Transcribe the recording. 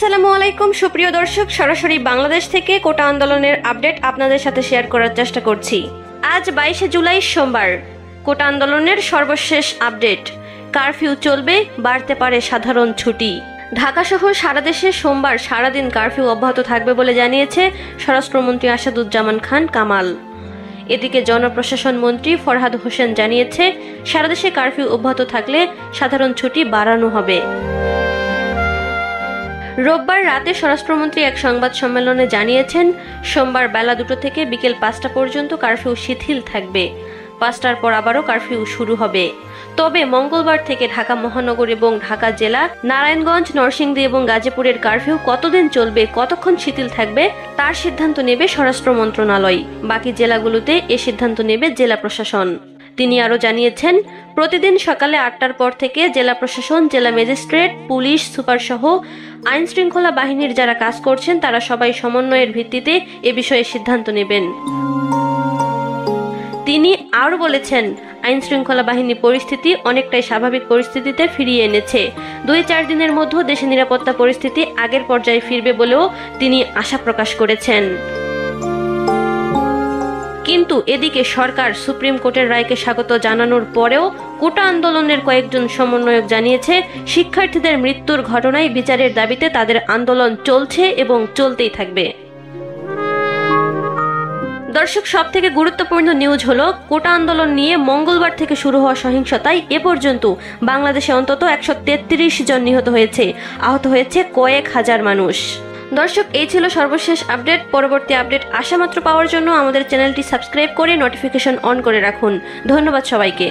আসসালামু আলাইকুম সুপ্রিয় দর্শক, সরাসরি বাংলাদেশ থেকে কোটা আন্দোলনের আপডেট আপনাদের সাথে শেয়ার করার চেষ্টা করছি। আজ 22শে জুলাই সোমবার, কোটা আন্দোলনের সর্বশেষ আপডেট। কারফিউ চলবে, বাড়তে পারে সাধারণ ছুটি। ঢাকা সহ সারা দেশে সোমবার সারাদিন কারফিউ অব্যাহত থাকবে বলে জানিয়েছে স্বরাষ্ট্রমন্ত্রী আসাদুজ্জামান খান কামাল। এদিকে জনপ্রশাসন মন্ত্রী ফরহাদ হোসেন জানিয়েছে, সারা দেশে কারফিউ অব্যাহত থাকলে সাধারণ ছুটি বাড়ানো হবে। রোববার রাতে স্বরাষ্ট্রমন্ত্রী এক সংবাদ সম্মেলনে জানিয়েছেন, সোমবার বেলা 2টো থেকে বিকেল 5টা পর্যন্ত কারফিউ শিথিল থাকবে। 5টার পর আবারও কারফিউ শুরু হবে। তবে মঙ্গলবার থেকে ঢাকা মহানগর এবং ঢাকা জেলা, নারায়ণগঞ্জ, নরসিংদী এবং গাজীপুরের কারফিউ কতদিন চলবে, কতক্ষণ শিথিল থাকবে তার সিদ্ধান্ত নেবে স্বরাষ্ট্র মন্ত্রণালয়। বাকি জেলাগুলোতে এ সিদ্ধান্ত নেবে জেলা প্রশাসন। তিনি আরও জানিয়েছেন, প্রতিদিন সকালে 8টার পর থেকে জেলা প্রশাসন, জেলা ম্যাজিস্ট্রেট, পুলিশ সুপার সহ আইন শৃঙ্খলা বাহিনীর যারা কাজ করছেন তারা সবাই সমন্বয়ের ভিত্তিতে এ বিষয়ে সিদ্ধান্ত নেবেন। তিনি আরও বলেছেন, আইন শৃঙ্খলা বাহিনী পরিস্থিতি অনেকটাই স্বাভাবিক পরিস্থিতিতে ফিরিয়ে এনেছে। 2-4 দিনের মধ্যে দেশে নিরাপত্তা পরিস্থিতি আগের পর্যায়ে ফিরবে বলেও তিনি আশা প্রকাশ করেছেন। কিন্তু এদিকে সরকার সুপ্রিম কোর্টের রায়কে স্বাগত জানানোর পরেও কোটা আন্দোলনের কয়েকজন সমন্বয়ক জানিয়েছে, শিক্ষার্থীদের মৃত্যুর ঘটনায় বিচারের দাবিতে তাদের আন্দোলন চলছে এবং চলতেই থাকবে। দর্শক, সবথেকে গুরুত্বপূর্ণ নিউজ হলো, কোটা আন্দোলন নিয়ে মঙ্গলবার থেকে শুরু হওয়া সহিংসতায় এ পর্যন্ত বাংলাদেশে অন্তত 133 জন নিহত হয়েছে, আহত হয়েছে কয়েক হাজার মানুষ। দর্শক, এই ছিল সর্বশেষ আপডেট। পরবর্তী আপডেট আসামাত্র পাওয়ার জন্য আমাদের চ্যানেলটি সাবস্ক্রাইব করে নোটিফিকেশন অন করে রাখুন। ধন্যবাদ সবাইকে।